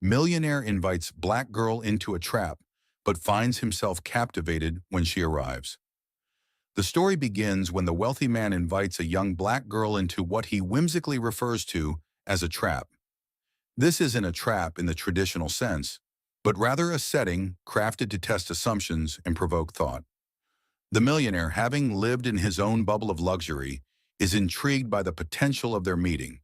Millionaire invites black girl into a trap, but finds himself captivated when she arrives. The story begins when the wealthy man invites a young black girl into what he whimsically refers to as a trap. This isn't a trap in the traditional sense, but rather a setting crafted to test assumptions and provoke thought. The millionaire, having lived in his own bubble of luxury, is intrigued by the potential of their meeting.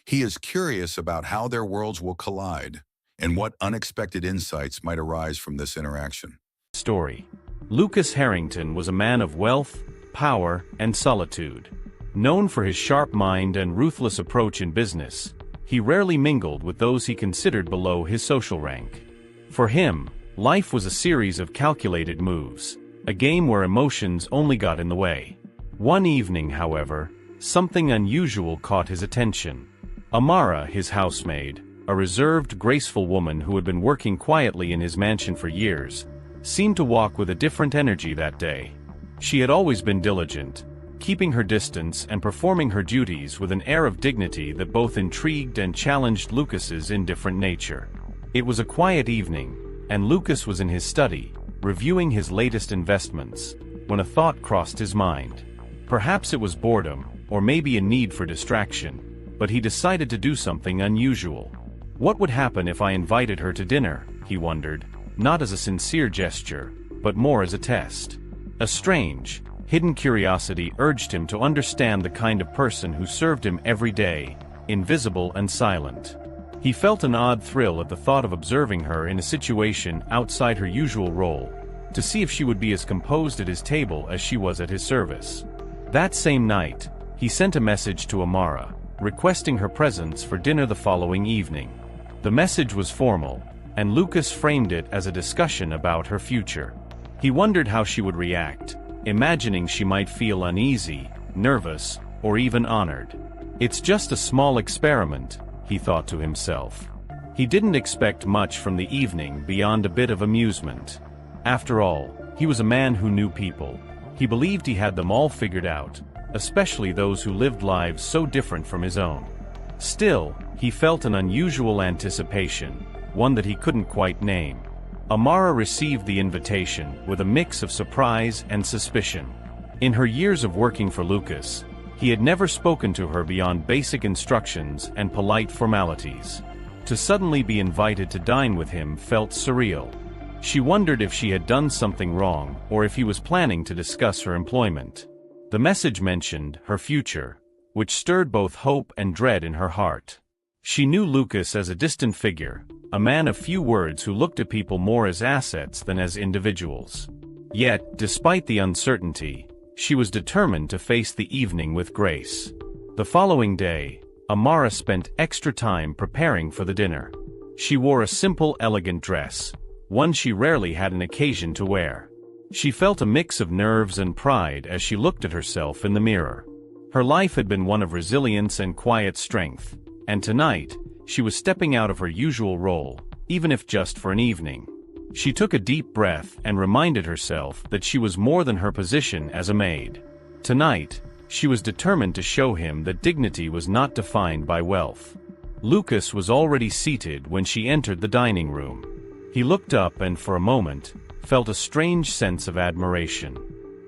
He is curious about how their worlds will collide and what unexpected insights might arise from this interaction. Story. Lucas Harrington was a man of wealth, power, and solitude. Known for his sharp mind and ruthless approach in business, he rarely mingled with those he considered below his social rank. For him, life was a series of calculated moves, a game where emotions only got in the way. One evening, however, something unusual caught his attention. Amara, his housemaid, a reserved, graceful woman who had been working quietly in his mansion for years, seemed to walk with a different energy that day. She had always been diligent, keeping her distance and performing her duties with an air of dignity that both intrigued and challenged Lucas's indifferent nature. It was a quiet evening, and Lucas was in his study, reviewing his latest investments, when a thought crossed his mind. Perhaps it was boredom, or maybe a need for distraction, but he decided to do something unusual. What would happen if I invited her to dinner, he wondered, not as a sincere gesture, but more as a test. A strange, hidden curiosity urged him to understand the kind of person who served him every day, invisible and silent. He felt an odd thrill at the thought of observing her in a situation outside her usual role, to see if she would be as composed at his table as she was at his service. That same night, he sent a message to Amara, requesting her presence for dinner the following evening. The message was formal, and Lucas framed it as a discussion about her future. He wondered how she would react, imagining she might feel uneasy, nervous, or even honored. It's just a small experiment, he thought to himself. He didn't expect much from the evening beyond a bit of amusement. After all, he was a man who knew people. He believed he had them all figured out, especially those who lived lives so different from his own. Still, he felt an unusual anticipation, one that he couldn't quite name. Amara received the invitation with a mix of surprise and suspicion. In her years of working for Lucas, he had never spoken to her beyond basic instructions and polite formalities. To suddenly be invited to dine with him felt surreal. She wondered if she had done something wrong or if he was planning to discuss her employment. The message mentioned her future, which stirred both hope and dread in her heart. She knew Lucas as a distant figure, a man of few words who looked at people more as assets than as individuals. Yet, despite the uncertainty, she was determined to face the evening with grace. The following day, Amara spent extra time preparing for the dinner. She wore a simple, elegant dress, one she rarely had an occasion to wear. She felt a mix of nerves and pride as she looked at herself in the mirror. Her life had been one of resilience and quiet strength, and tonight, she was stepping out of her usual role, even if just for an evening. She took a deep breath and reminded herself that she was more than her position as a maid. Tonight, she was determined to show him that dignity was not defined by wealth. Lucas was already seated when she entered the dining room. He looked up and for a moment, felt a strange sense of admiration.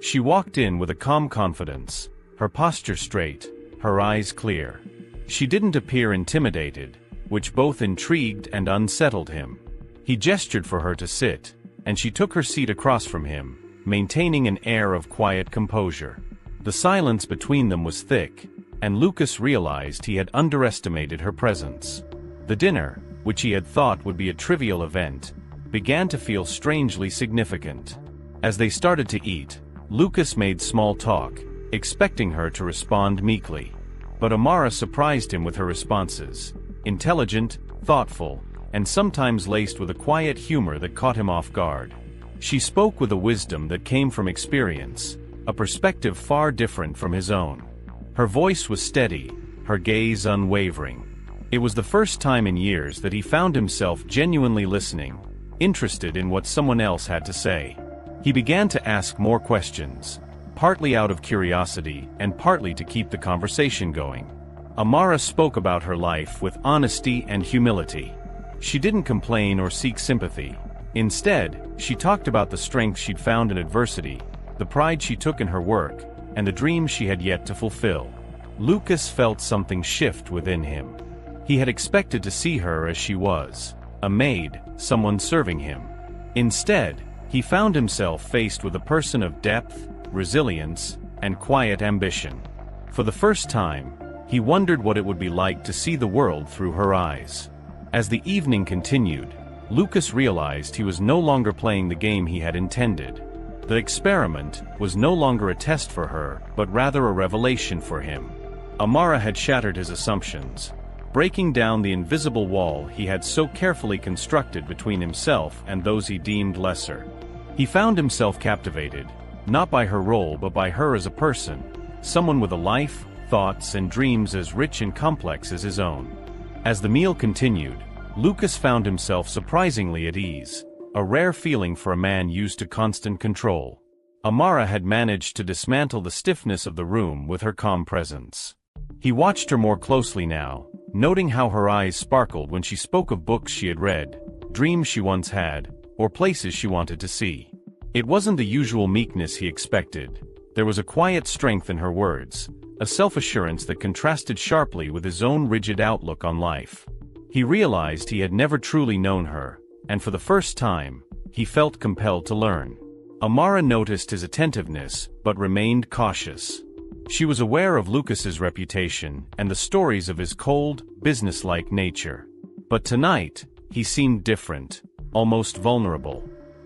She walked in with a calm confidence, her posture straight, her eyes clear. She didn't appear intimidated, which both intrigued and unsettled him. He gestured for her to sit, and she took her seat across from him, maintaining an air of quiet composure. The silence between them was thick, and Lucas realized he had underestimated her presence. The dinner, which he had thought would be a trivial event, began to feel strangely significant. As they started to eat, Lucas made small talk, expecting her to respond meekly. But Amara surprised him with her responses, intelligent, thoughtful, and sometimes laced with a quiet humor that caught him off guard. She spoke with a wisdom that came from experience, a perspective far different from his own. Her voice was steady, her gaze unwavering. It was the first time in years that he found himself genuinely listening, interested in what someone else had to say. He began to ask more questions, partly out of curiosity and partly to keep the conversation going. Amara spoke about her life with honesty and humility. She didn't complain or seek sympathy. Instead, she talked about the strength she'd found in adversity, the pride she took in her work, and the dreams she had yet to fulfill. Lucas felt something shift within him. He had expected to see her as she was, a maid, someone serving him. Instead, he found himself faced with a person of depth, resilience, and quiet ambition. For the first time, he wondered what it would be like to see the world through her eyes. As the evening continued, Lucas realized he was no longer playing the game he had intended. The experiment was no longer a test for her, but rather a revelation for him. Amara had shattered his assumptions, breaking down the invisible wall he had so carefully constructed between himself and those he deemed lesser. He found himself captivated, not by her role but by her as a person, someone with a life, thoughts, and dreams as rich and complex as his own. As the meal continued, Lucas found himself surprisingly at ease, a rare feeling for a man used to constant control. Amara had managed to dismantle the stiffness of the room with her calm presence. He watched her more closely now, noting how her eyes sparkled when she spoke of books she had read, dreams she once had, or places she wanted to see. It wasn't the usual meekness he expected. There was a quiet strength in her words, a self-assurance that contrasted sharply with his own rigid outlook on life. He realized he had never truly known her, and for the first time, he felt compelled to learn. Amara noticed his attentiveness, but remained cautious. She was aware of Lucas's reputation and the stories of his cold, businesslike nature. But tonight, he seemed different, almost vulnerable.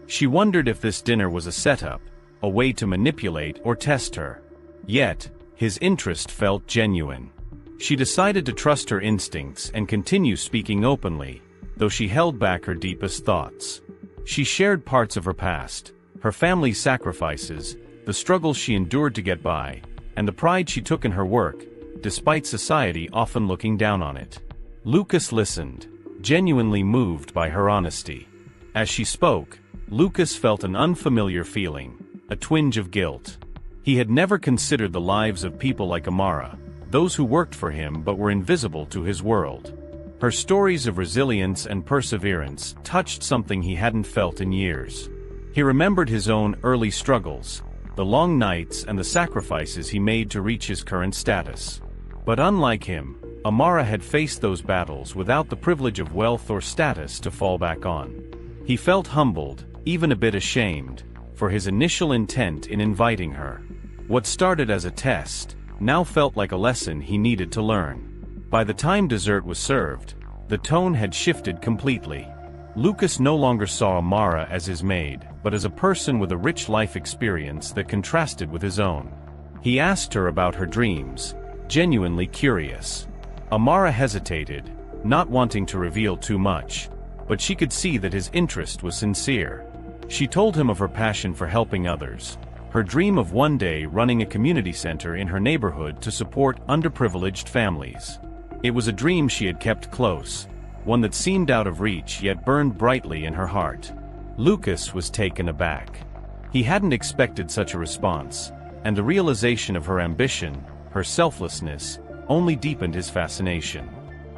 She wondered if this dinner was a setup, a way to manipulate or test her. Yet, his interest felt genuine. She decided to trust her instincts and continue speaking openly, though she held back her deepest thoughts. She shared parts of her past, her family's sacrifices, the struggles she endured to get by, and the pride she took in her work, despite society often looking down on it. Lucas listened, genuinely moved by her honesty. As she spoke, Lucas felt an unfamiliar feeling, a twinge of guilt. He had never considered the lives of people like Amara, those who worked for him but were invisible to his world. Her stories of resilience and perseverance touched something he hadn't felt in years. He remembered his own early struggles, the long nights and the sacrifices he made to reach his current status. But unlike him, Amara had faced those battles without the privilege of wealth or status to fall back on. He felt humbled, even a bit ashamed, for his initial intent in inviting her. What started as a test now felt like a lesson he needed to learn. By the time dessert was served, the tone had shifted completely. Lucas no longer saw Amara as his maid, but as a person with a rich life experience that contrasted with his own. He asked her about her dreams, genuinely curious. Amara hesitated, not wanting to reveal too much, but she could see that his interest was sincere. She told him of her passion for helping others, her dream of one day running a community center in her neighborhood to support underprivileged families. It was a dream she had kept close, one that seemed out of reach yet burned brightly in her heart. Lucas was taken aback. He hadn't expected such a response, and the realization of her ambition, her selflessness, only deepened his fascination.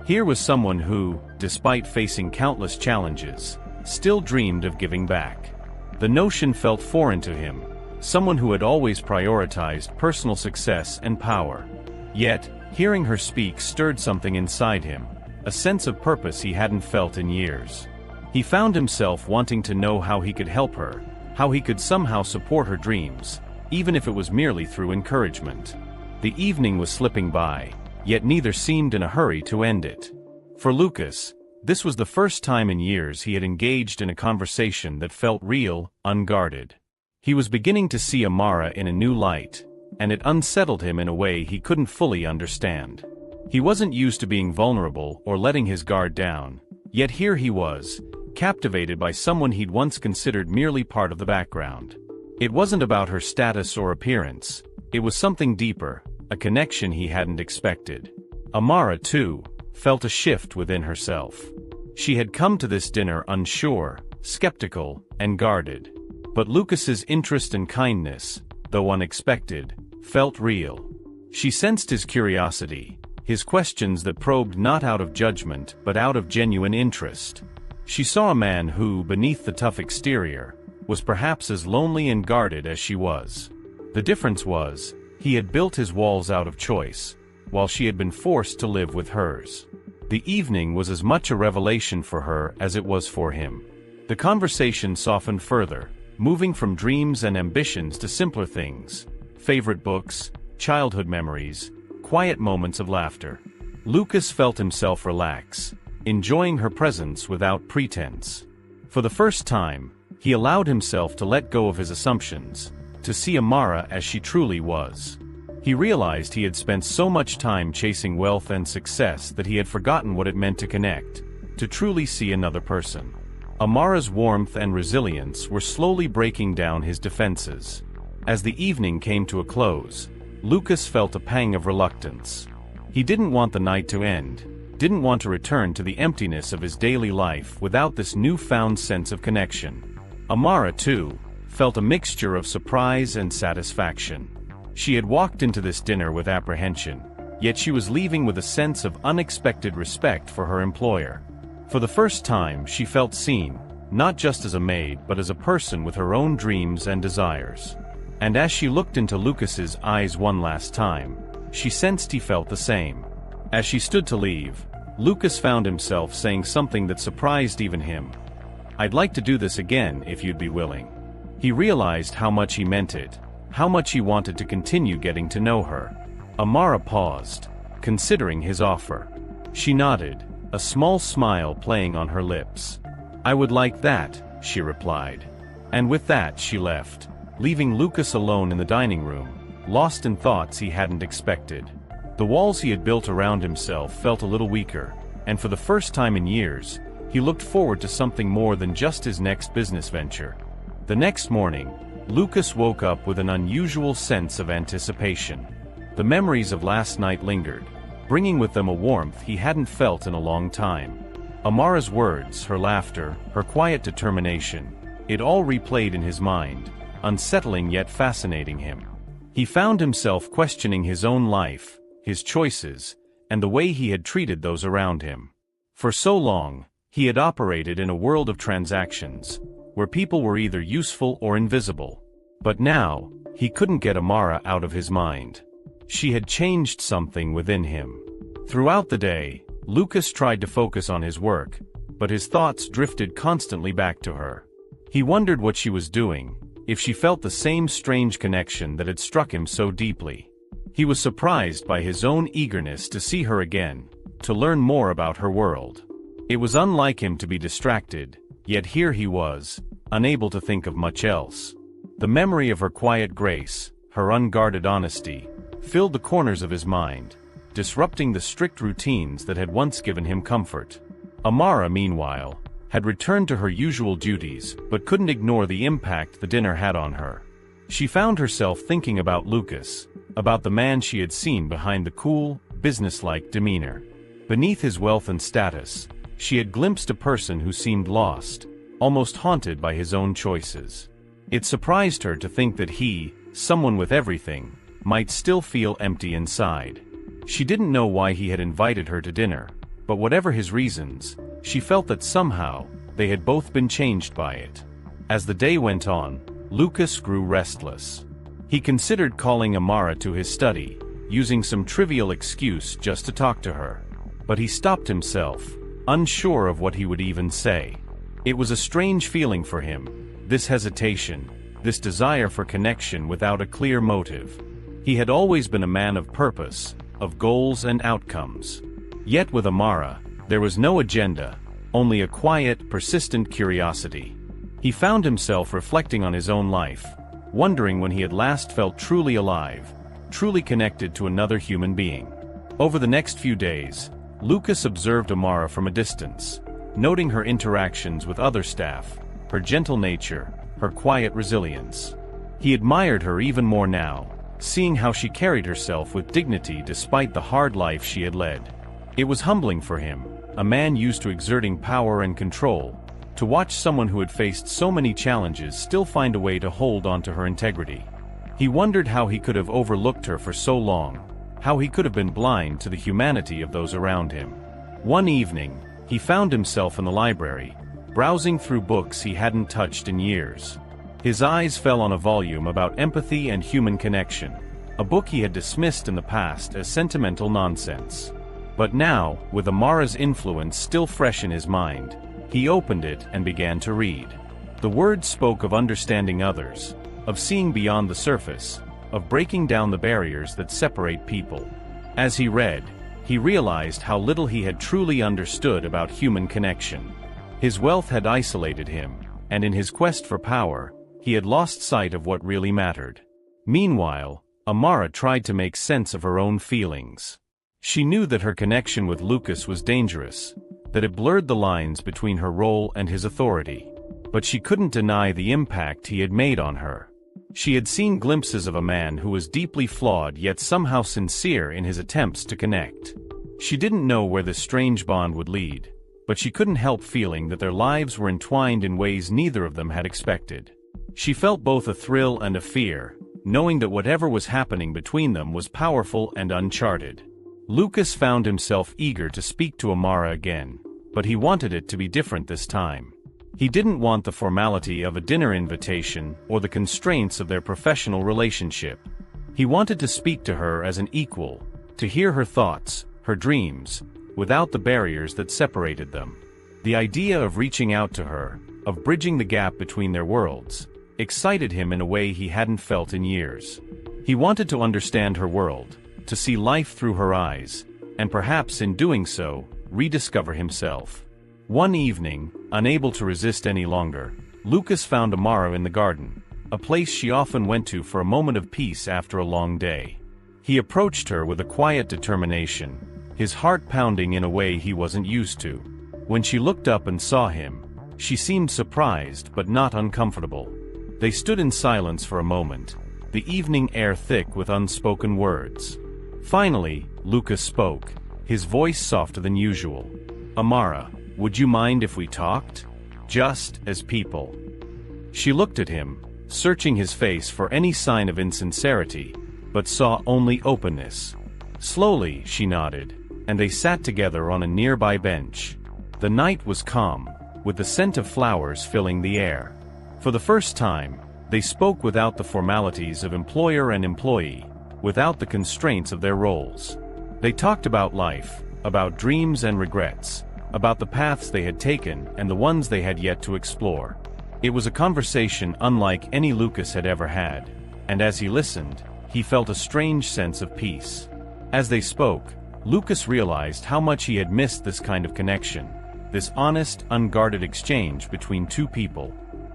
Here was someone who, despite facing countless challenges, still dreamed of giving back. The notion felt foreign to him, someone who had always prioritized personal success and power. Yet, hearing her speak stirred something inside him, a sense of purpose he hadn't felt in years. He found himself wanting to know how he could help her, how he could somehow support her dreams, even if it was merely through encouragement. The evening was slipping by, yet neither seemed in a hurry to end it. For Lucas, this was the first time in years he had engaged in a conversation that felt real, unguarded. He was beginning to see Amara in a new light, and it unsettled him in a way he couldn't fully understand. He wasn't used to being vulnerable or letting his guard down, yet here he was, captivated by someone he'd once considered merely part of the background. It wasn't about her status or appearance, it was something deeper, a connection he hadn't expected. Amara, too, felt a shift within herself. She had come to this dinner unsure, skeptical, and guarded. But Lucas's interest and kindness, though unexpected, felt real. She sensed his curiosity, his questions that probed not out of judgment but out of genuine interest. She saw a man who, beneath the tough exterior, was perhaps as lonely and guarded as she was. The difference was, he had built his walls out of choice, while she had been forced to live with hers. The evening was as much a revelation for her as it was for him. The conversation softened further, moving from dreams and ambitions to simpler things: favorite books, childhood memories, quiet moments of laughter. Lucas felt himself relax, enjoying her presence without pretense. For the first time, he allowed himself to let go of his assumptions, to see Amara as she truly was. He realized he had spent so much time chasing wealth and success that he had forgotten what it meant to connect, to truly see another person. Amara's warmth and resilience were slowly breaking down his defenses. As the evening came to a close, Lucas felt a pang of reluctance. He didn't want the night to end, didn't want to return to the emptiness of his daily life without this newfound sense of connection. Amara, too, felt a mixture of surprise and satisfaction. She had walked into this dinner with apprehension, yet she was leaving with a sense of unexpected respect for her employer. For the first time, she felt seen, not just as a maid but as a person with her own dreams and desires. And as she looked into Lucas's eyes one last time, she sensed he felt the same. As she stood to leave, Lucas found himself saying something that surprised even him. "I'd like to do this again if you'd be willing." He realized how much he meant it, how much he wanted to continue getting to know her. Amara paused, considering his offer. She nodded, a small smile playing on her lips. "I would like that," she replied. And with that she left, leaving Lucas alone in the dining room, lost in thoughts he hadn't expected. The walls he had built around himself felt a little weaker, and for the first time in years, he looked forward to something more than just his next business venture. The next morning, Lucas woke up with an unusual sense of anticipation. The memories of last night lingered, bringing with them a warmth he hadn't felt in a long time. Amara's words, her laughter, her quiet determination, it all replayed in his mind, unsettling yet fascinating him. He found himself questioning his own life, his choices, and the way he had treated those around him. For so long, he had operated in a world of transactions, where people were either useful or invisible. But now, he couldn't get Amara out of his mind. She had changed something within him. Throughout the day, Lucas tried to focus on his work, but his thoughts drifted constantly back to her. He wondered what she was doing, if she felt the same strange connection that had struck him so deeply. He was surprised by his own eagerness to see her again, to learn more about her world. It was unlike him to be distracted, yet here he was, unable to think of much else. The memory of her quiet grace, her unguarded honesty, filled the corners of his mind, disrupting the strict routines that had once given him comfort. Amara, meanwhile, had returned to her usual duties but couldn't ignore the impact the dinner had on her. She found herself thinking about Lucas, about the man she had seen behind the cool, businesslike demeanor. Beneath his wealth and status, she had glimpsed a person who seemed lost, almost haunted by his own choices. It surprised her to think that he, someone with everything, might still feel empty inside. She didn't know why he had invited her to dinner, but whatever his reasons, she felt that somehow, they had both been changed by it. As the day went on, Lucas grew restless. He considered calling Amara to his study, using some trivial excuse just to talk to her. But he stopped himself, unsure of what he would even say. It was a strange feeling for him, this hesitation, this desire for connection without a clear motive. He had always been a man of purpose, of goals and outcomes. Yet with Amara, there was no agenda, only a quiet, persistent curiosity. He found himself reflecting on his own life, wondering when he had last felt truly alive, truly connected to another human being. Over the next few days, Lucas observed Amara from a distance, noting her interactions with other staff, her gentle nature, her quiet resilience. He admired her even more now, seeing how she carried herself with dignity despite the hard life she had led. It was humbling for him, a man used to exerting power and control, to watch someone who had faced so many challenges still find a way to hold on to her integrity. He wondered how he could have overlooked her for so long, how he could have been blind to the humanity of those around him. One evening, he found himself in the library, browsing through books he hadn't touched in years. His eyes fell on a volume about empathy and human connection, a book he had dismissed in the past as sentimental nonsense. But now, with Amara's influence still fresh in his mind, he opened it and began to read. The words spoke of understanding others, of seeing beyond the surface, of breaking down the barriers that separate people. As he read, he realized how little he had truly understood about human connection. His wealth had isolated him, and in his quest for power, he had lost sight of what really mattered. Meanwhile, Amara tried to make sense of her own feelings. She knew that her connection with Lucas was dangerous, that it blurred the lines between her role and his authority. But she couldn't deny the impact he had made on her. She had seen glimpses of a man who was deeply flawed yet somehow sincere in his attempts to connect. She didn't know where this strange bond would lead, but she couldn't help feeling that their lives were entwined in ways neither of them had expected. She felt both a thrill and a fear, knowing that whatever was happening between them was powerful and uncharted. Lucas found himself eager to speak to Amara again, but he wanted it to be different this time. He didn't want the formality of a dinner invitation or the constraints of their professional relationship. He wanted to speak to her as an equal, to hear her thoughts, her dreams, without the barriers that separated them. The idea of reaching out to her, of bridging the gap between their worlds, excited him in a way he hadn't felt in years. He wanted to understand her world, to see life through her eyes, and perhaps in doing so, rediscover himself. One evening, unable to resist any longer, Lucas found Amara in the garden, a place she often went to for a moment of peace after a long day. He approached her with a quiet determination, his heart pounding in a way he wasn't used to. When she looked up and saw him, she seemed surprised but not uncomfortable. They stood in silence for a moment, the evening air thick with unspoken words. Finally, Lucas spoke, his voice softer than usual. "Amara, would you mind if we talked? Just as people." She looked at him, searching his face for any sign of insincerity, but saw only openness. Slowly, she nodded, and they sat together on a nearby bench. The night was calm, with the scent of flowers filling the air. For the first time, they spoke without the formalities of employer and employee, without the constraints of their roles. They talked about life, about dreams and regrets, about the paths they had taken and the ones they had yet to explore. It was a conversation unlike any Lucas had ever had, and as he listened, he felt a strange sense of peace. As they spoke, Lucas realized how much he had missed this kind of connection, this honest, unguarded exchange between two people.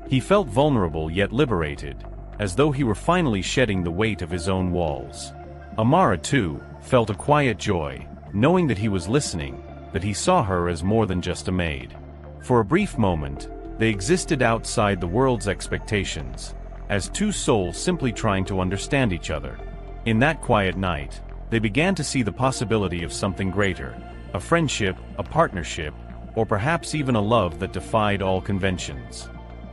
He felt vulnerable yet liberated, as though he were finally shedding the weight of his own walls. Amara, too, felt a quiet joy, knowing that he was listening, that he saw her as more than just a maid. For a brief moment, they existed outside the world's expectations, as two souls simply trying to understand each other. In that quiet night, they began to see the possibility of something greater, a friendship, a partnership, or perhaps even a love that defied all conventions.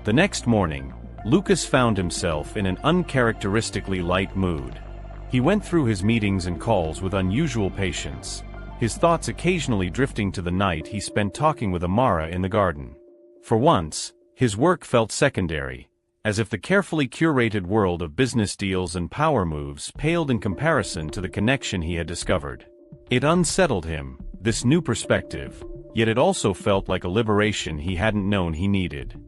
The next morning, Lucas found himself in an uncharacteristically light mood. He went through his meetings and calls with unusual patience, his thoughts occasionally drifting to the night he spent talking with Amara in the garden. For once, his work felt secondary, as if the carefully curated world of business deals and power moves paled in comparison to the connection he had discovered. It unsettled him, this new perspective, yet it also felt like a liberation he hadn't known he needed.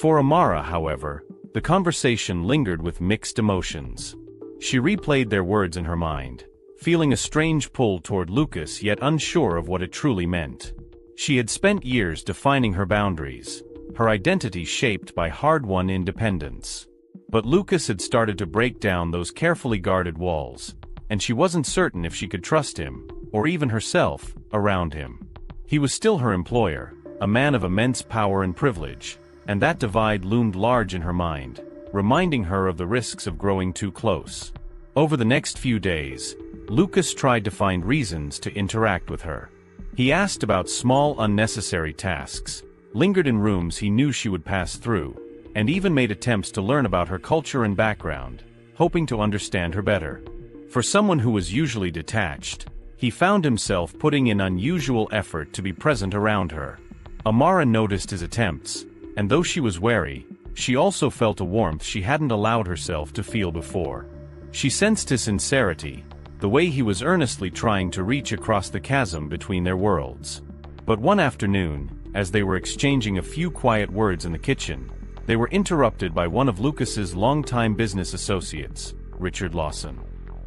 For Amara, however, the conversation lingered with mixed emotions. She replayed their words in her mind, feeling a strange pull toward Lucas yet unsure of what it truly meant. She had spent years defining her boundaries, her identity shaped by hard-won independence. But Lucas had started to break down those carefully guarded walls, and she wasn't certain if she could trust him, or even herself, around him. He was still her employer, a man of immense power and privilege, and that divide loomed large in her mind, reminding her of the risks of growing too close. Over the next few days, Lucas tried to find reasons to interact with her. He asked about small unnecessary tasks, lingered in rooms he knew she would pass through, and even made attempts to learn about her culture and background, hoping to understand her better. For someone who was usually detached, he found himself putting in unusual effort to be present around her. Amara noticed his attempts, and though she was wary, she also felt a warmth she hadn't allowed herself to feel before. She sensed his sincerity, the way he was earnestly trying to reach across the chasm between their worlds. But one afternoon, as they were exchanging a few quiet words in the kitchen, they were interrupted by one of Lucas's longtime business associates, Richard Lawson.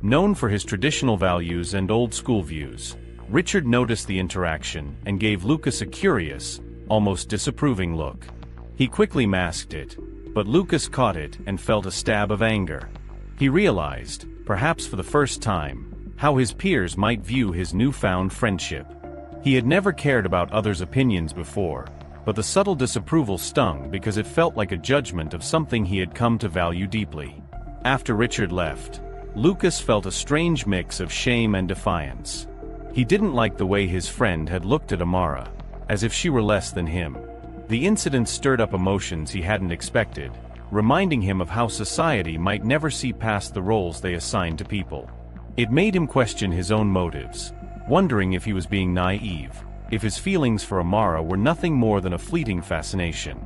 Known for his traditional values and old-school views, Richard noticed the interaction and gave Lucas a curious, almost disapproving look. He quickly masked it, but Lucas caught it and felt a stab of anger. He realized, perhaps for the first time, how his peers might view his newfound friendship. He had never cared about others' opinions before, but the subtle disapproval stung because it felt like a judgment of something he had come to value deeply. After Richard left, Lucas felt a strange mix of shame and defiance. He didn't like the way his friend had looked at Amara, as if she were less than him. The incident stirred up emotions he hadn't expected, reminding him of how society might never see past the roles they assign to people. It made him question his own motives, wondering if he was being naive, if his feelings for Amara were nothing more than a fleeting fascination.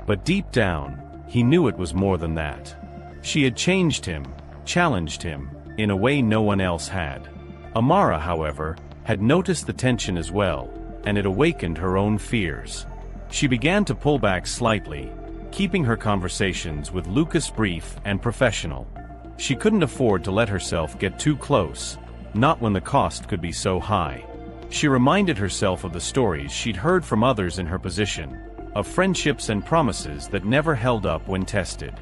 But deep down, he knew it was more than that. She had changed him, challenged him, in a way no one else had. Amara, however, had noticed the tension as well, and it awakened her own fears. She began to pull back slightly, keeping her conversations with Lucas brief and professional. She couldn't afford to let herself get too close, not when the cost could be so high. She reminded herself of the stories she'd heard from others in her position, of friendships and promises that never held up when tested.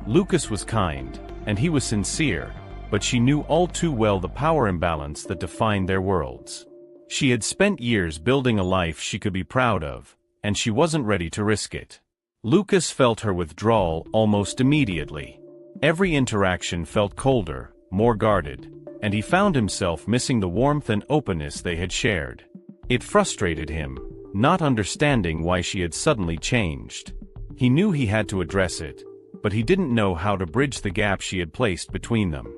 Lucas was kind, and he was sincere, but she knew all too well the power imbalance that defined their worlds. She had spent years building a life she could be proud of, and she wasn't ready to risk it. Lucas felt her withdrawal almost immediately. Every interaction felt colder, more guarded, and he found himself missing the warmth and openness they had shared. It frustrated him, not understanding why she had suddenly changed. He knew he had to address it, but he didn't know how to bridge the gap she had placed between them.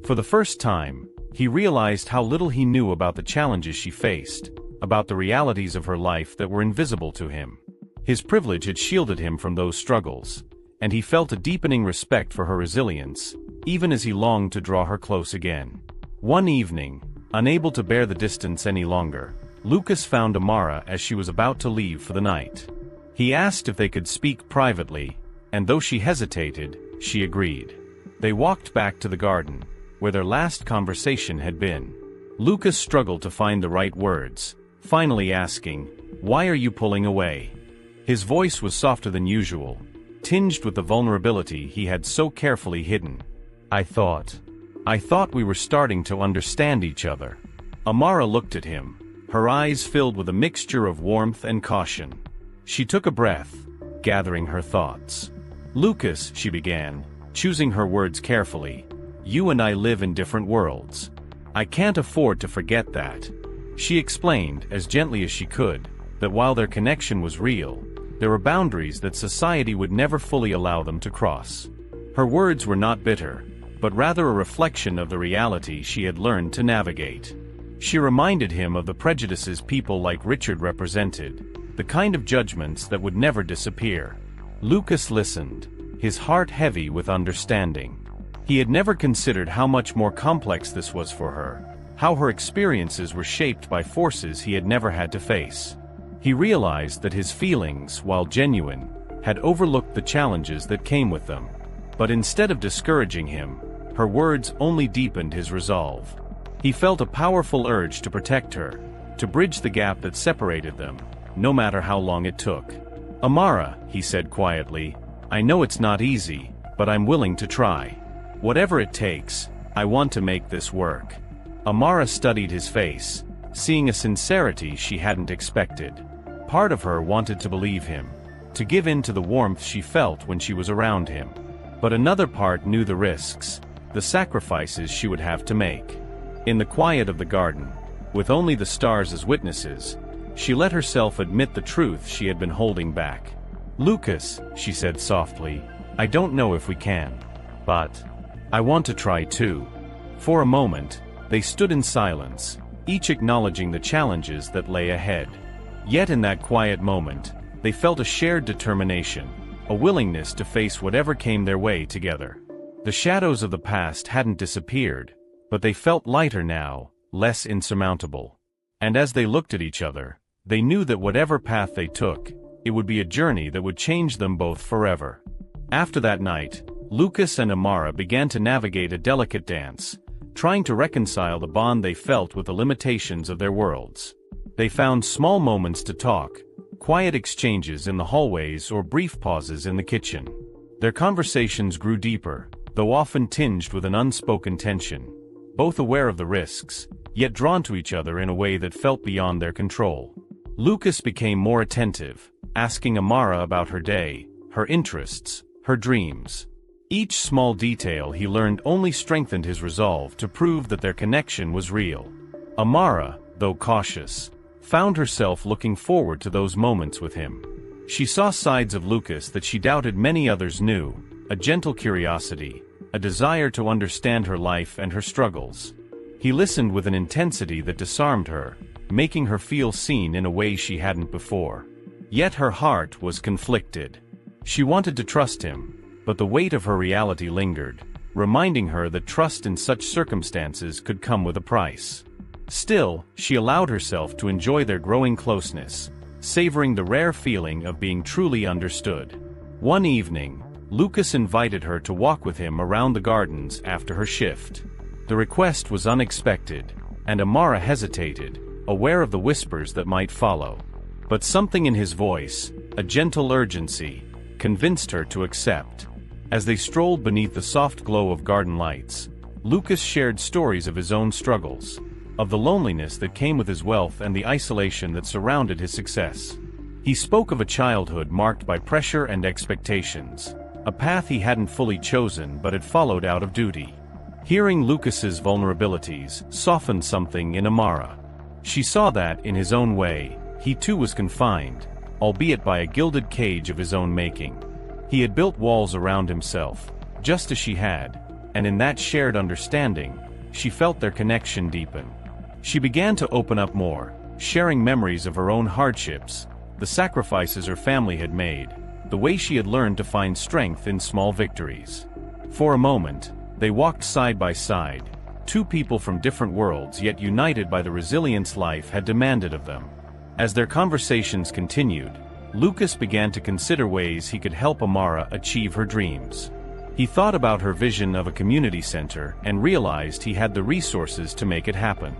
For the first time, he realized how little he knew about the challenges she faced, about the realities of her life that were invisible to him. His privilege had shielded him from those struggles, and he felt a deepening respect for her resilience, even as he longed to draw her close again. One evening, unable to bear the distance any longer, Lucas found Amara as she was about to leave for the night. He asked if they could speak privately, and though she hesitated, she agreed. They walked back to the garden, where their last conversation had been. Lucas struggled to find the right words, finally asking, "Why are you pulling away?" His voice was softer than usual, tinged with the vulnerability he had so carefully hidden. I thought we were starting to understand each other." Amara looked at him, her eyes filled with a mixture of warmth and caution. She took a breath, gathering her thoughts. "Lucas," she began, choosing her words carefully, "you and I live in different worlds. I can't afford to forget that." She explained, as gently as she could, that while their connection was real, there were boundaries that society would never fully allow them to cross. Her words were not bitter, but rather a reflection of the reality she had learned to navigate. She reminded him of the prejudices people like Richard represented, the kind of judgments that would never disappear. Lucas listened, his heart heavy with understanding. He had never considered how much more complex this was for her, how her experiences were shaped by forces he had never had to face. He realized that his feelings, while genuine, had overlooked the challenges that came with them. But instead of discouraging him, her words only deepened his resolve. He felt a powerful urge to protect her, to bridge the gap that separated them, no matter how long it took. "Amara," he said quietly, "I know it's not easy, but I'm willing to try. Whatever it takes, I want to make this work." Amara studied his face, seeing a sincerity she hadn't expected. Part of her wanted to believe him, to give in to the warmth she felt when she was around him. But another part knew the risks, the sacrifices she would have to make. In the quiet of the garden, with only the stars as witnesses, she let herself admit the truth she had been holding back. "Lucas," she said softly, "I don't know if we can. But I want to try too." For a moment, they stood in silence, each acknowledging the challenges that lay ahead. Yet in that quiet moment, they felt a shared determination, a willingness to face whatever came their way together. The shadows of the past hadn't disappeared, but they felt lighter now, less insurmountable. And as they looked at each other, they knew that whatever path they took, it would be a journey that would change them both forever. After that night, Lucas and Amara began to navigate a delicate dance, trying to reconcile the bond they felt with the limitations of their worlds. They found small moments to talk, quiet exchanges in the hallways or brief pauses in the kitchen. Their conversations grew deeper, though often tinged with an unspoken tension, both aware of the risks, yet drawn to each other in a way that felt beyond their control. Lucas became more attentive, asking Amara about her day, her interests, her dreams. Each small detail he learned only strengthened his resolve to prove that their connection was real. Amara, though cautious, found herself looking forward to those moments with him. She saw sides of Lucas that she doubted many others knew, a gentle curiosity, a desire to understand her life and her struggles. He listened with an intensity that disarmed her, making her feel seen in a way she hadn't before. Yet her heart was conflicted. She wanted to trust him, but the weight of her reality lingered, reminding her that trust in such circumstances could come with a price. Still, she allowed herself to enjoy their growing closeness, savoring the rare feeling of being truly understood. One evening, Lucas invited her to walk with him around the gardens after her shift. The request was unexpected, and Amara hesitated, aware of the whispers that might follow. But something in his voice, a gentle urgency, convinced her to accept. As they strolled beneath the soft glow of garden lights, Lucas shared stories of his own struggles, of the loneliness that came with his wealth and the isolation that surrounded his success. He spoke of a childhood marked by pressure and expectations, a path he hadn't fully chosen but had followed out of duty. Hearing Lucas's vulnerabilities softened something in Amara. She saw that, in his own way, he too was confined, albeit by a gilded cage of his own making. He had built walls around himself, just as she had, and in that shared understanding, she felt their connection deepen. She began to open up more, sharing memories of her own hardships, the sacrifices her family had made, the way she had learned to find strength in small victories. For a moment, they walked side by side, two people from different worlds yet united by the resilience life had demanded of them. As their conversations continued, Lucas began to consider ways he could help Amara achieve her dreams. He thought about her vision of a community center and realized he had the resources to make it happen.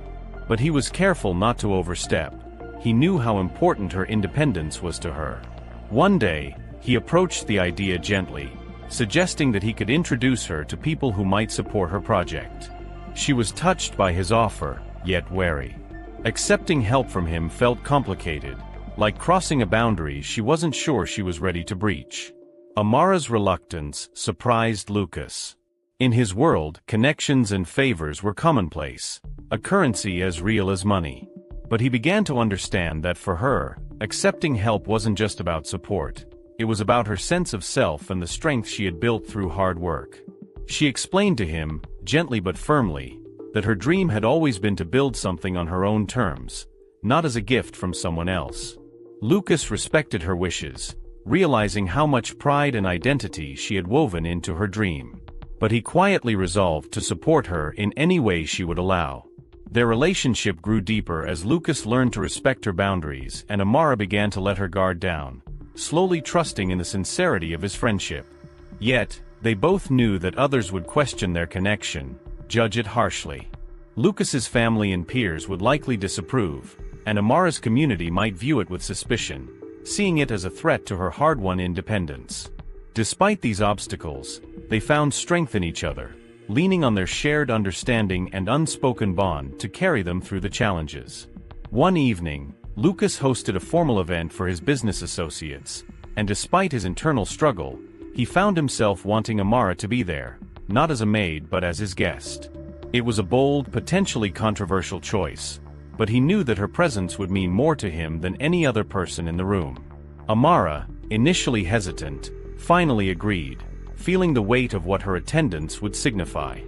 But he was careful not to overstep. He knew how important her independence was to her. One day, he approached the idea gently, suggesting that he could introduce her to people who might support her project. She was touched by his offer, yet wary. Accepting help from him felt complicated, like crossing a boundary she wasn't sure she was ready to breach. Amara's reluctance surprised Lucas. In his world, connections and favors were commonplace, a currency as real as money. But he began to understand that for her, accepting help wasn't just about support. It was about her sense of self and the strength she had built through hard work. She explained to him, gently but firmly, that her dream had always been to build something on her own terms, not as a gift from someone else. Lucas respected her wishes, realizing how much pride and identity she had woven into her dream. But he quietly resolved to support her in any way she would allow. Their relationship grew deeper as Lucas learned to respect her boundaries and Amara began to let her guard down, slowly trusting in the sincerity of his friendship. Yet, they both knew that others would question their connection, judge it harshly. Lucas's family and peers would likely disapprove, and Amara's community might view it with suspicion, seeing it as a threat to her hard-won independence. Despite these obstacles, they found strength in each other, leaning on their shared understanding and unspoken bond to carry them through the challenges. One evening, Lucas hosted a formal event for his business associates, and despite his internal struggle, he found himself wanting Amara to be there, not as a maid but as his guest. It was a bold, potentially controversial choice, but he knew that her presence would mean more to him than any other person in the room. Amara, initially hesitant, finally agreed, feeling the weight of what her attendance would signify.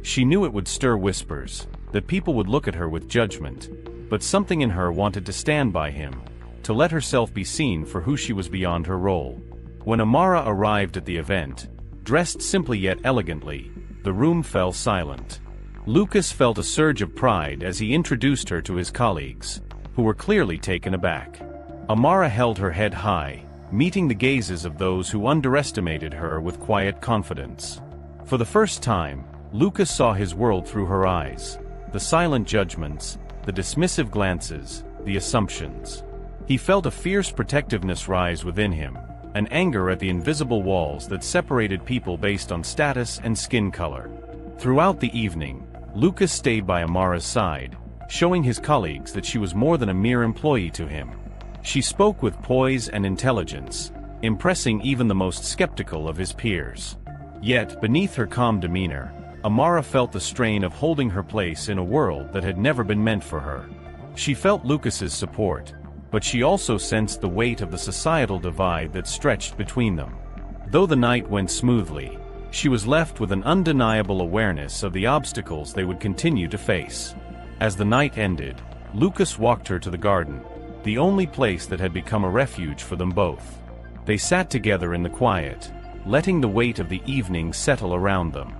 She knew it would stir whispers, that people would look at her with judgment, but something in her wanted to stand by him, to let herself be seen for who she was beyond her role. When Amara arrived at the event, dressed simply yet elegantly, the room fell silent. Lucas felt a surge of pride as he introduced her to his colleagues, who were clearly taken aback. Amara held her head high, meeting the gazes of those who underestimated her with quiet confidence. For the first time, Lucas saw his world through her eyes, the silent judgments, the dismissive glances, the assumptions. He felt a fierce protectiveness rise within him, an anger at the invisible walls that separated people based on status and skin color. Throughout the evening, Lucas stayed by Amara's side, showing his colleagues that she was more than a mere employee to him. She spoke with poise and intelligence, impressing even the most skeptical of his peers. Yet, beneath her calm demeanor, Amara felt the strain of holding her place in a world that had never been meant for her. She felt Lucas's support, but she also sensed the weight of the societal divide that stretched between them. Though the night went smoothly, she was left with an undeniable awareness of the obstacles they would continue to face. As the night ended, Lucas walked her to the garden, the only place that had become a refuge for them both. They sat together in the quiet, letting the weight of the evening settle around them.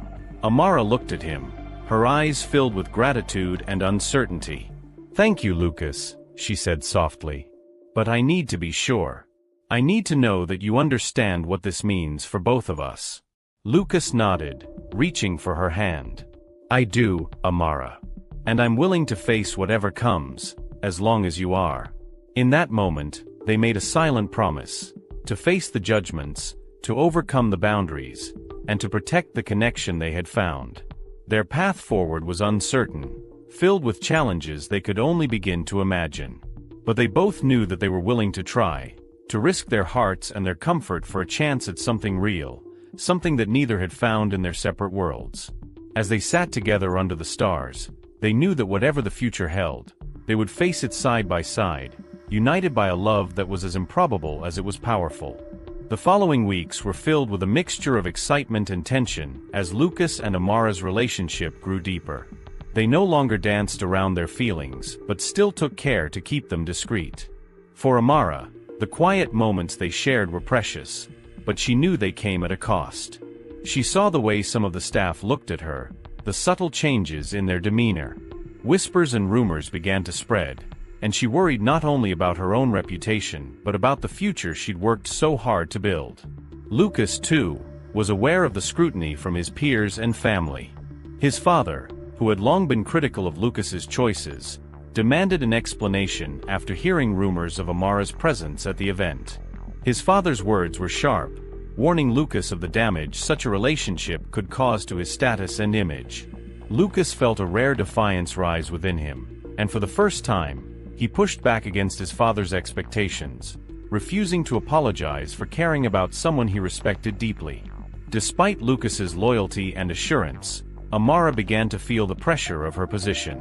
Amara looked at him, her eyes filled with gratitude and uncertainty. "Thank you, Lucas," she said softly. "But I need to be sure. I need to know that you understand what this means for both of us." Lucas nodded, reaching for her hand. "I do, Amara. And I'm willing to face whatever comes, as long as you are." In that moment, they made a silent promise, to face the judgments, to overcome the boundaries, and to protect the connection they had found. Their path forward was uncertain, filled with challenges they could only begin to imagine. But they both knew that they were willing to try, to risk their hearts and their comfort for a chance at something real, something that neither had found in their separate worlds. As they sat together under the stars, they knew that whatever the future held, they would face it side by side, united by a love that was as improbable as it was powerful. The following weeks were filled with a mixture of excitement and tension as Lucas and Amara's relationship grew deeper. They no longer danced around their feelings, but still took care to keep them discreet. For Amara, the quiet moments they shared were precious, but she knew they came at a cost. She saw the way some of the staff looked at her, the subtle changes in their demeanor. Whispers and rumors began to spread, and she worried not only about her own reputation but about the future she'd worked so hard to build. Lucas, too, was aware of the scrutiny from his peers and family. His father, who had long been critical of Lucas's choices, demanded an explanation after hearing rumors of Amara's presence at the event. His father's words were sharp, warning Lucas of the damage such a relationship could cause to his status and image. Lucas felt a rare defiance rise within him, and for the first time, he pushed back against his father's expectations, refusing to apologize for caring about someone he respected deeply. Despite Lucas's loyalty and assurance, Amara began to feel the pressure of her position.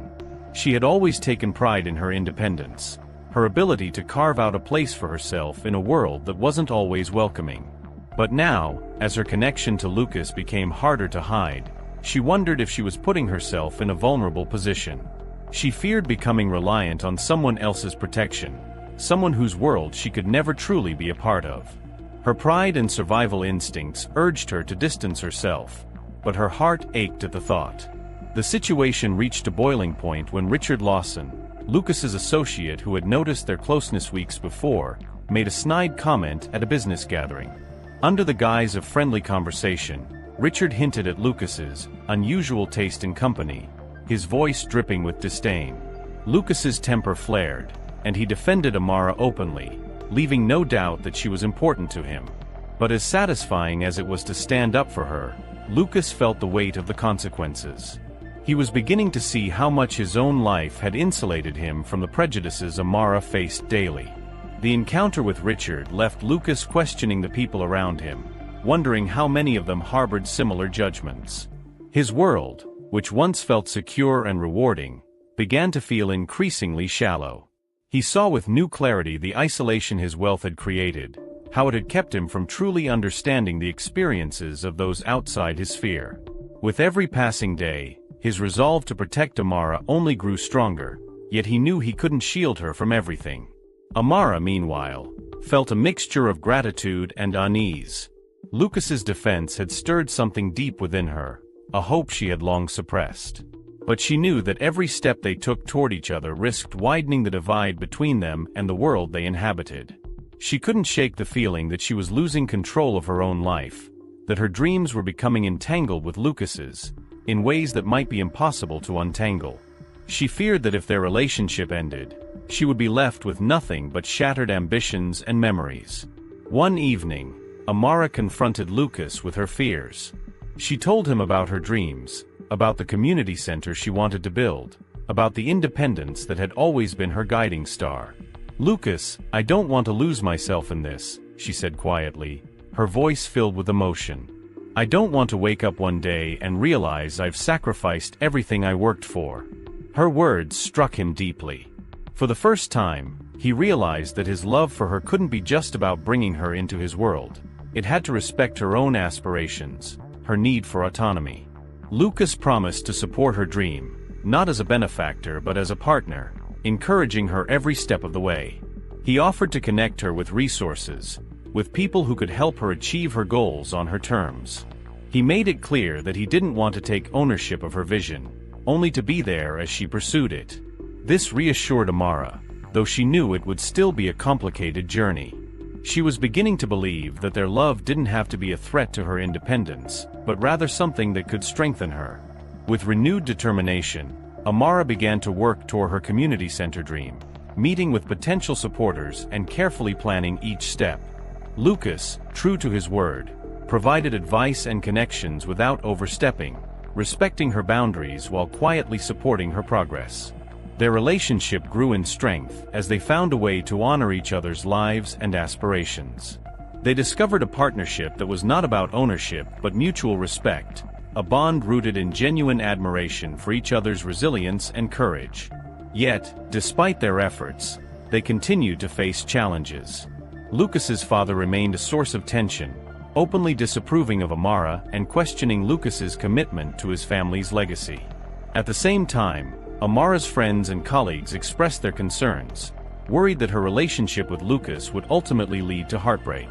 She had always taken pride in her independence, her ability to carve out a place for herself in a world that wasn't always welcoming. But now, as her connection to Lucas became harder to hide, she wondered if she was putting herself in a vulnerable position. She feared becoming reliant on someone else's protection, someone whose world she could never truly be a part of. Her pride and survival instincts urged her to distance herself, but her heart ached at the thought. The situation reached a boiling point when Richard Lawson, Lucas's associate who had noticed their closeness weeks before, made a snide comment at a business gathering. Under the guise of friendly conversation, Richard hinted at Lucas's unusual taste in company, his voice dripping with disdain. Lucas's temper flared, and he defended Amara openly, leaving no doubt that she was important to him. But as satisfying as it was to stand up for her, Lucas felt the weight of the consequences. He was beginning to see how much his own life had insulated him from the prejudices Amara faced daily. The encounter with Richard left Lucas questioning the people around him, wondering how many of them harbored similar judgments. His world, which once felt secure and rewarding, began to feel increasingly shallow. He saw with new clarity the isolation his wealth had created, how it had kept him from truly understanding the experiences of those outside his sphere. With every passing day, his resolve to protect Amara only grew stronger, yet he knew he couldn't shield her from everything. Amara, meanwhile, felt a mixture of gratitude and unease. Lucas's defense had stirred something deep within her, a hope she had long suppressed. But she knew that every step they took toward each other risked widening the divide between them and the world they inhabited. She couldn't shake the feeling that she was losing control of her own life, that her dreams were becoming entangled with Lucas's, in ways that might be impossible to untangle. She feared that if their relationship ended, she would be left with nothing but shattered ambitions and memories. One evening, Amara confronted Lucas with her fears. She told him about her dreams, about the community center she wanted to build, about the independence that had always been her guiding star. "Lucas, I don't want to lose myself in this," she said quietly, her voice filled with emotion. "I don't want to wake up one day and realize I've sacrificed everything I worked for." Her words struck him deeply. For the first time, he realized that his love for her couldn't be just about bringing her into his world. It had to respect her own aspirations, her need for autonomy. Lucas promised to support her dream, not as a benefactor but as a partner, encouraging her every step of the way. He offered to connect her with resources, with people who could help her achieve her goals on her terms. He made it clear that he didn't want to take ownership of her vision, only to be there as she pursued it. This reassured Amara, though she knew it would still be a complicated journey. She was beginning to believe that their love didn't have to be a threat to her independence, but rather something that could strengthen her. With renewed determination, Amara began to work toward her community center dream, meeting with potential supporters and carefully planning each step. Lucas, true to his word, provided advice and connections without overstepping, respecting her boundaries while quietly supporting her progress. Their relationship grew in strength as they found a way to honor each other's lives and aspirations. They discovered a partnership that was not about ownership but mutual respect, a bond rooted in genuine admiration for each other's resilience and courage. Yet, despite their efforts, they continued to face challenges. Lucas's father remained a source of tension, openly disapproving of Amara and questioning Lucas's commitment to his family's legacy. At the same time, Amara's friends and colleagues expressed their concerns, worried that her relationship with Lucas would ultimately lead to heartbreak.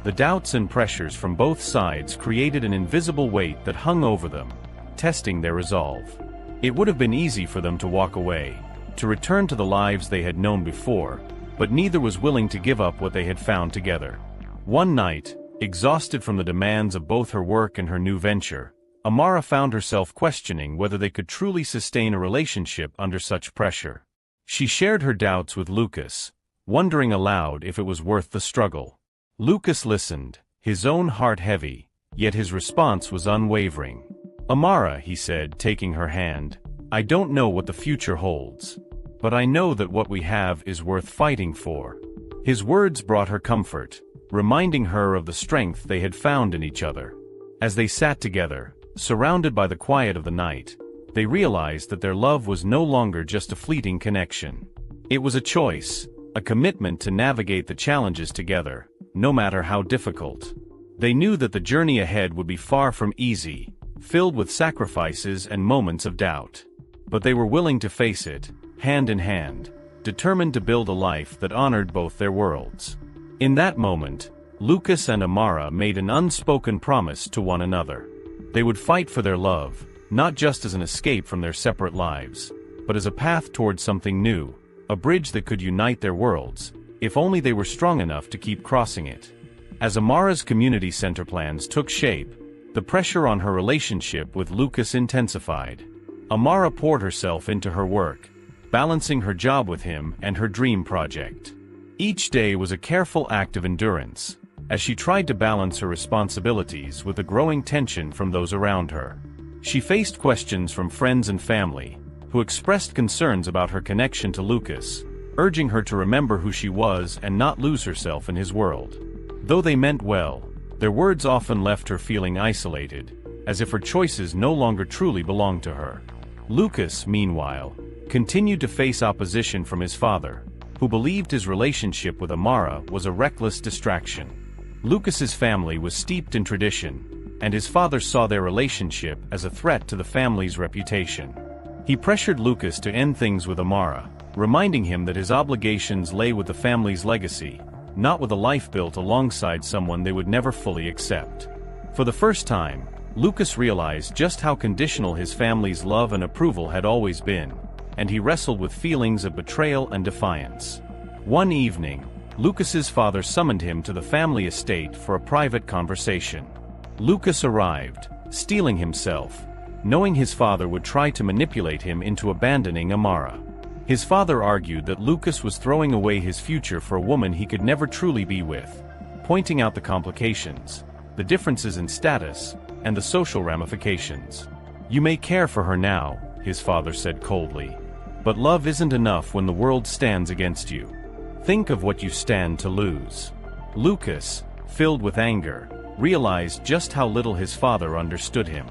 The doubts and pressures from both sides created an invisible weight that hung over them, testing their resolve. It would have been easy for them to walk away, to return to the lives they had known before, but neither was willing to give up what they had found together. One night, exhausted from the demands of both her work and her new venture, Amara found herself questioning whether they could truly sustain a relationship under such pressure. She shared her doubts with Lucas, wondering aloud if it was worth the struggle. Lucas listened, his own heart heavy, yet his response was unwavering. "Amara," he said, taking her hand, "I don't know what the future holds, but I know that what we have is worth fighting for." His words brought her comfort, reminding her of the strength they had found in each other. As they sat together, surrounded by the quiet of the night, they realized that their love was no longer just a fleeting connection. It was a choice, a commitment to navigate the challenges together, no matter how difficult. They knew that the journey ahead would be far from easy, filled with sacrifices and moments of doubt. But they were willing to face it, hand in hand, determined to build a life that honored both their worlds. In that moment, Lucas and Amara made an unspoken promise to one another. They would fight for their love, not just as an escape from their separate lives, but as a path toward something new, a bridge that could unite their worlds, if only they were strong enough to keep crossing it. As Amara's community center plans took shape, the pressure on her relationship with Lucas intensified. Amara poured herself into her work, balancing her job with him and her dream project. Each day was a careful act of endurance, as she tried to balance her responsibilities with the growing tension from those around her. She faced questions from friends and family, who expressed concerns about her connection to Lucas, urging her to remember who she was and not lose herself in his world. Though they meant well, their words often left her feeling isolated, as if her choices no longer truly belonged to her. Lucas, meanwhile, continued to face opposition from his father, who believed his relationship with Amara was a reckless distraction. Lucas's family was steeped in tradition, and his father saw their relationship as a threat to the family's reputation. He pressured Lucas to end things with Amara, reminding him that his obligations lay with the family's legacy, not with a life built alongside someone they would never fully accept. For the first time, Lucas realized just how conditional his family's love and approval had always been, and he wrestled with feelings of betrayal and defiance. One evening, Lucas's father summoned him to the family estate for a private conversation. Lucas arrived, steeling himself, knowing his father would try to manipulate him into abandoning Amara. His father argued that Lucas was throwing away his future for a woman he could never truly be with, pointing out the complications, the differences in status, and the social ramifications. "You may care for her now," his father said coldly, "but love isn't enough when the world stands against you. Think of what you stand to lose." Lucas, filled with anger, realized just how little his father understood him.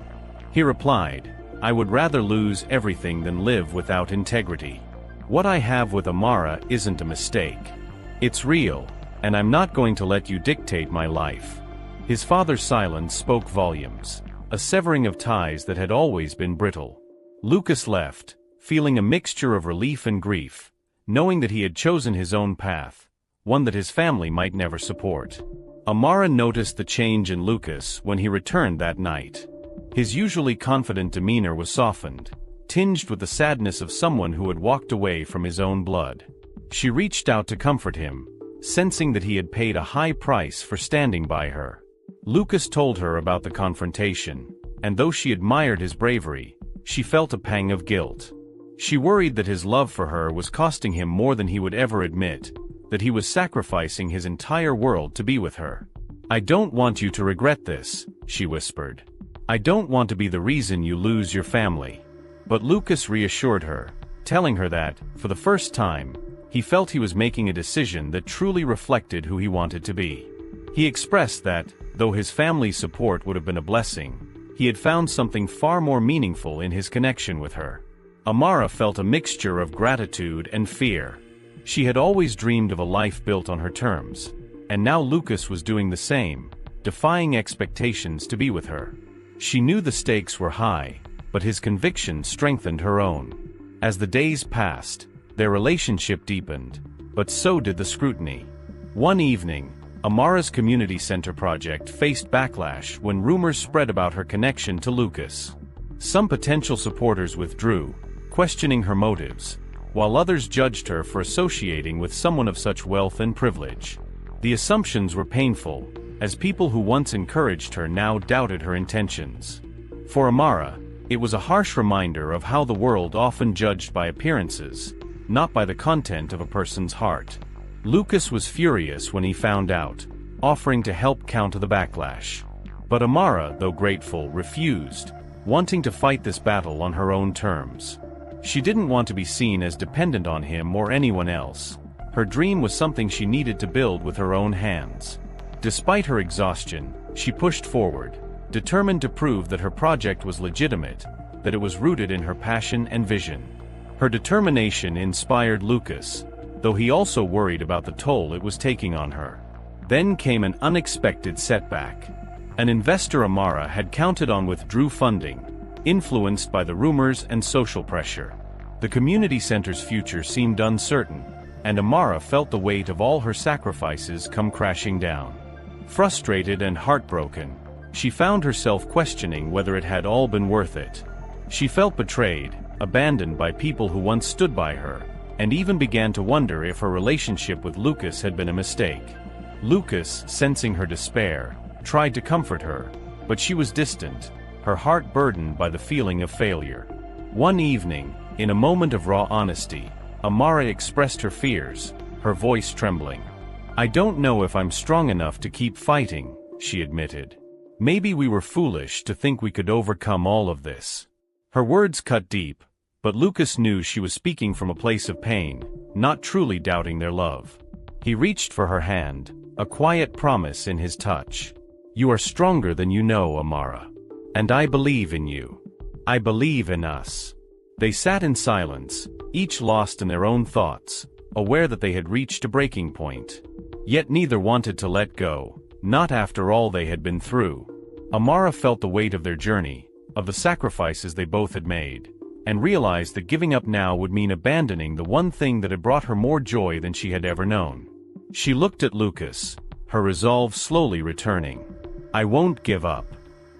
He replied, "I would rather lose everything than live without integrity. What I have with Amara isn't a mistake. It's real, and I'm not going to let you dictate my life." His father's silence spoke volumes, a severing of ties that had always been brittle. Lucas left, feeling a mixture of relief and grief, knowing that he had chosen his own path, one that his family might never support. Amara noticed the change in Lucas when he returned that night. His usually confident demeanor was softened, tinged with the sadness of someone who had walked away from his own blood. She reached out to comfort him, sensing that he had paid a high price for standing by her. Lucas told her about the confrontation, and though she admired his bravery, she felt a pang of guilt. She worried that his love for her was costing him more than he would ever admit, that he was sacrificing his entire world to be with her. "I don't want you to regret this," she whispered. "I don't want to be the reason you lose your family." But Lucas reassured her, telling her that, for the first time, he felt he was making a decision that truly reflected who he wanted to be. He expressed that, though his family's support would have been a blessing, he had found something far more meaningful in his connection with her. Amara felt a mixture of gratitude and fear. She had always dreamed of a life built on her terms, and now Lucas was doing the same, defying expectations to be with her. She knew the stakes were high, but his conviction strengthened her own. As the days passed, their relationship deepened, but so did the scrutiny. One evening, Amara's community center project faced backlash when rumors spread about her connection to Lucas. Some potential supporters withdrew, questioning her motives, while others judged her for associating with someone of such wealth and privilege. The assumptions were painful, as people who once encouraged her now doubted her intentions. For Amara, it was a harsh reminder of how the world often judged by appearances, not by the content of a person's heart. Lucas was furious when he found out, offering to help counter the backlash. But Amara, though grateful, refused, wanting to fight this battle on her own terms. She didn't want to be seen as dependent on him or anyone else. Her dream was something she needed to build with her own hands. Despite her exhaustion, she pushed forward, determined to prove that her project was legitimate, that it was rooted in her passion and vision. Her determination inspired Lucas, though he also worried about the toll it was taking on her. Then came an unexpected setback. An investor Amara had counted on withdrew funding, influenced by the rumors and social pressure. The community center's future seemed uncertain, and Amara felt the weight of all her sacrifices come crashing down. Frustrated and heartbroken, she found herself questioning whether it had all been worth it. She felt betrayed, abandoned by people who once stood by her, and even began to wonder if her relationship with Lucas had been a mistake. Lucas, sensing her despair, tried to comfort her, but she was distant, her heart burdened by the feeling of failure. One evening, in a moment of raw honesty, Amara expressed her fears, her voice trembling. "I don't know if I'm strong enough to keep fighting," she admitted. "Maybe we were foolish to think we could overcome all of this." Her words cut deep, but Lucas knew she was speaking from a place of pain, not truly doubting their love. He reached for her hand, a quiet promise in his touch. "You are stronger than you know, Amara. And I believe in you. I believe in us." They sat in silence, each lost in their own thoughts, aware that they had reached a breaking point. Yet neither wanted to let go, not after all they had been through. Amara felt the weight of their journey, of the sacrifices they both had made, and realized that giving up now would mean abandoning the one thing that had brought her more joy than she had ever known. She looked at Lucas, her resolve slowly returning. "I won't give up.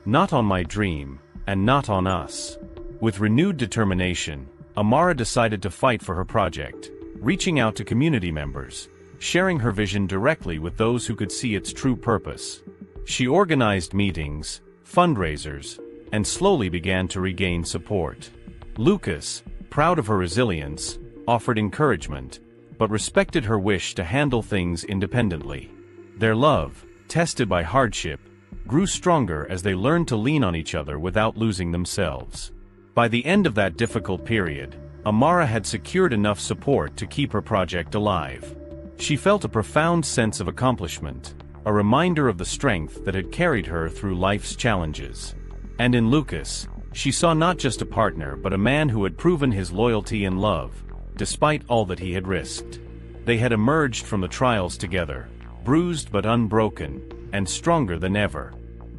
Not on my dream, and not on us." With renewed determination, Amara decided to fight for her project, reaching out to community members, sharing her vision directly with those who could see its true purpose. She organized meetings, fundraisers, and slowly began to regain support. Lucas, proud of her resilience, offered encouragement, but respected her wish to handle things independently. Their love, tested by hardship, grew stronger as they learned to lean on each other without losing themselves. By the end of that difficult period, Amara had secured enough support to keep her project alive. She felt a profound sense of accomplishment, a reminder of the strength that had carried her through life's challenges. And in Lucas, she saw not just a partner but a man who had proven his loyalty and love, despite all that he had risked. They had emerged from the trials together, bruised but unbroken, and stronger than ever.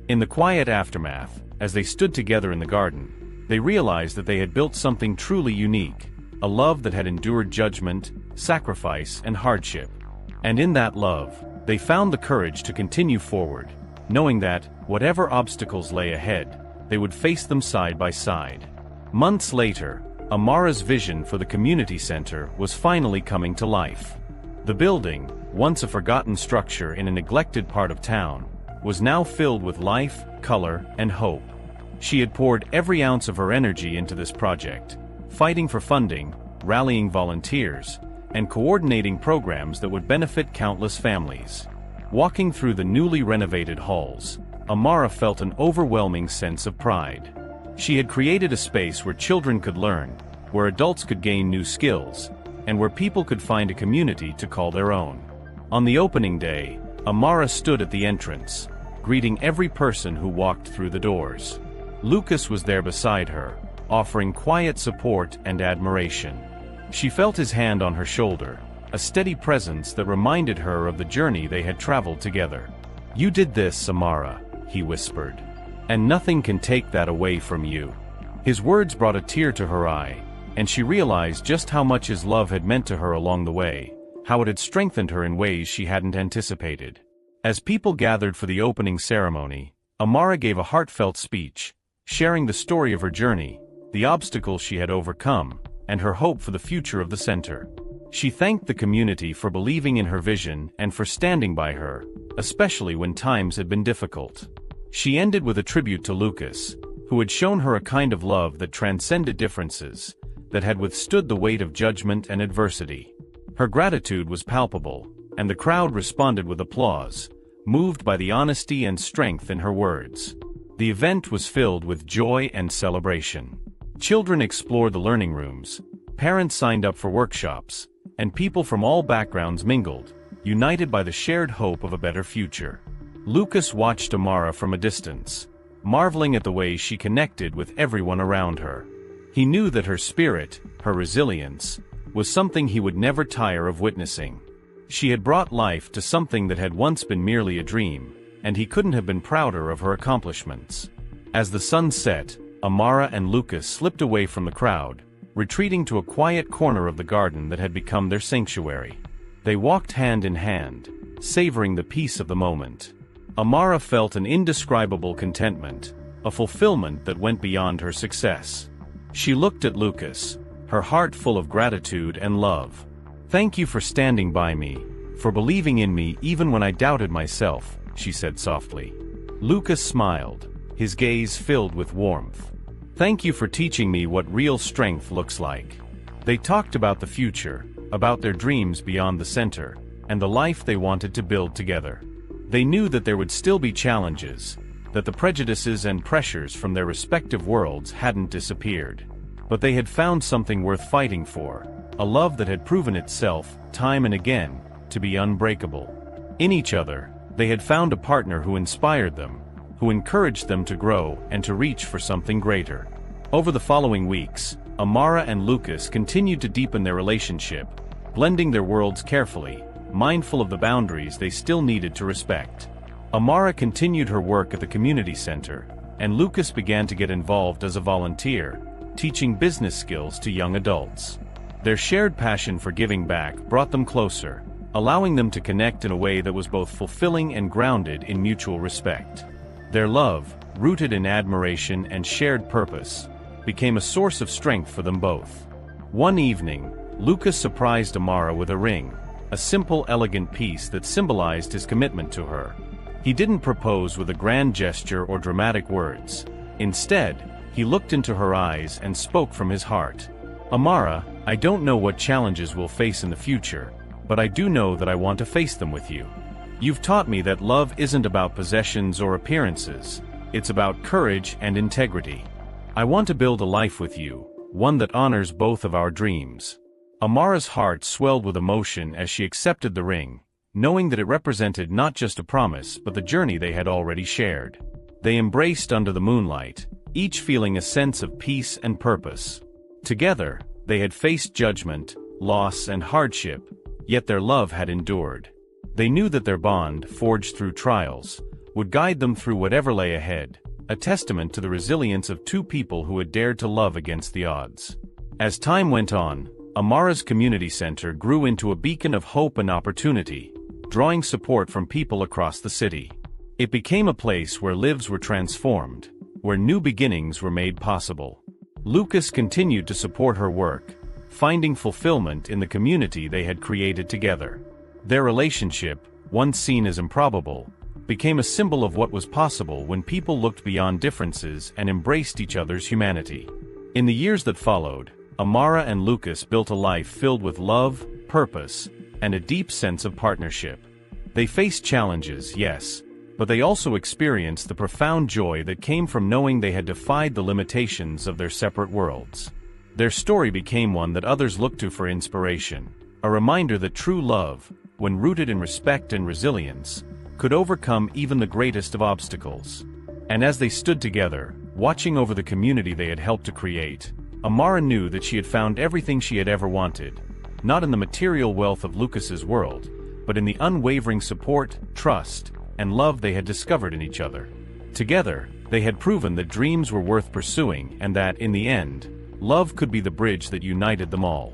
In the quiet aftermath, as they stood together in the garden, they realized that they had built something truly unique, a love that had endured judgment, sacrifice, and hardship. And in that love, they found the courage to continue forward, knowing that, whatever obstacles lay ahead, they would face them side by side. Months later, Amara's vision for the community center was finally coming to life. The building, once a forgotten structure in a neglected part of town, was now filled with life, color, and hope. She had poured every ounce of her energy into this project, fighting for funding, rallying volunteers, and coordinating programs that would benefit countless families. Walking through the newly renovated halls, Amara felt an overwhelming sense of pride. She had created a space where children could learn, where adults could gain new skills, and where people could find a community to call their own. On the opening day, Amara stood at the entrance, greeting every person who walked through the doors. Lucas was there beside her, offering quiet support and admiration. She felt his hand on her shoulder, a steady presence that reminded her of the journey they had traveled together. "You did this, Amara," he whispered, "and nothing can take that away from you." His words brought a tear to her eye, and she realized just how much his love had meant to her along the way, how it had strengthened her in ways she hadn't anticipated. As people gathered for the opening ceremony, Amara gave a heartfelt speech, sharing the story of her journey, the obstacles she had overcome, and her hope for the future of the center. She thanked the community for believing in her vision and for standing by her, especially when times had been difficult. She ended with a tribute to Lucas, who had shown her a kind of love that transcended differences, that had withstood the weight of judgment and adversity. Her gratitude was palpable, and the crowd responded with applause, moved by the honesty and strength in her words. The event was filled with joy and celebration. Children explored the learning rooms, parents signed up for workshops, and people from all backgrounds mingled, united by the shared hope of a better future. Lucas watched Amara from a distance, marveling at the way she connected with everyone around her. He knew that her spirit, her resilience, was something he would never tire of witnessing. She had brought life to something that had once been merely a dream, and he couldn't have been prouder of her accomplishments. As the sun set, Amara and Lucas slipped away from the crowd, retreating to a quiet corner of the garden that had become their sanctuary. They walked hand in hand, savoring the peace of the moment. Amara felt an indescribable contentment, a fulfillment that went beyond her success. She looked at Lucas, her heart full of gratitude and love. "Thank you for standing by me, for believing in me even when I doubted myself," she said softly. Lucas smiled, his gaze filled with warmth. "Thank you for teaching me what real strength looks like." They talked about the future, about their dreams beyond the center, and the life they wanted to build together. They knew that there would still be challenges, that the prejudices and pressures from their respective worlds hadn't disappeared. But they had found something worth fighting for, a love that had proven itself, time and again, to be unbreakable. In each other, they had found a partner who inspired them, who encouraged them to grow and to reach for something greater. Over the following weeks, Amara and Lucas continued to deepen their relationship, blending their worlds carefully, mindful of the boundaries they still needed to respect. Amara continued her work at the community center, and Lucas began to get involved as a volunteer, teaching business skills to young adults. Their shared passion for giving back brought them closer, allowing them to connect in a way that was both fulfilling and grounded in mutual respect. Their love, rooted in admiration and shared purpose, became a source of strength for them both. One evening, Lucas surprised Amara with a ring, a simple, elegant piece that symbolized his commitment to her. He didn't propose with a grand gesture or dramatic words. Instead, he looked into her eyes and spoke from his heart. "Amara, I don't know what challenges we'll face in the future, but I do know that I want to face them with you. You've taught me that love isn't about possessions or appearances, it's about courage and integrity. I want to build a life with you, one that honors both of our dreams." Amara's heart swelled with emotion as she accepted the ring, knowing that it represented not just a promise but the journey they had already shared. They embraced under the moonlight, each feeling a sense of peace and purpose. Together, they had faced judgment, loss, and hardship, yet their love had endured. They knew that their bond, forged through trials, would guide them through whatever lay ahead, a testament to the resilience of two people who had dared to love against the odds. As time went on, Amara's community center grew into a beacon of hope and opportunity, drawing support from people across the city. It became a place where lives were transformed, where new beginnings were made possible. Lucas continued to support her work, finding fulfillment in the community they had created together. Their relationship, once seen as improbable, became a symbol of what was possible when people looked beyond differences and embraced each other's humanity. In the years that followed, Amara and Lucas built a life filled with love, purpose, and a deep sense of partnership. They faced challenges, yes, but they also experienced the profound joy that came from knowing they had defied the limitations of their separate worlds. Their story became one that others looked to for inspiration, a reminder that true love, when rooted in respect and resilience, could overcome even the greatest of obstacles. And as they stood together, watching over the community they had helped to create, Amara knew that she had found everything she had ever wanted, not in the material wealth of Lucas's world, but in the unwavering support, trust, and love they had discovered in each other. Together, they had proven that dreams were worth pursuing and that, in the end, love could be the bridge that united them all.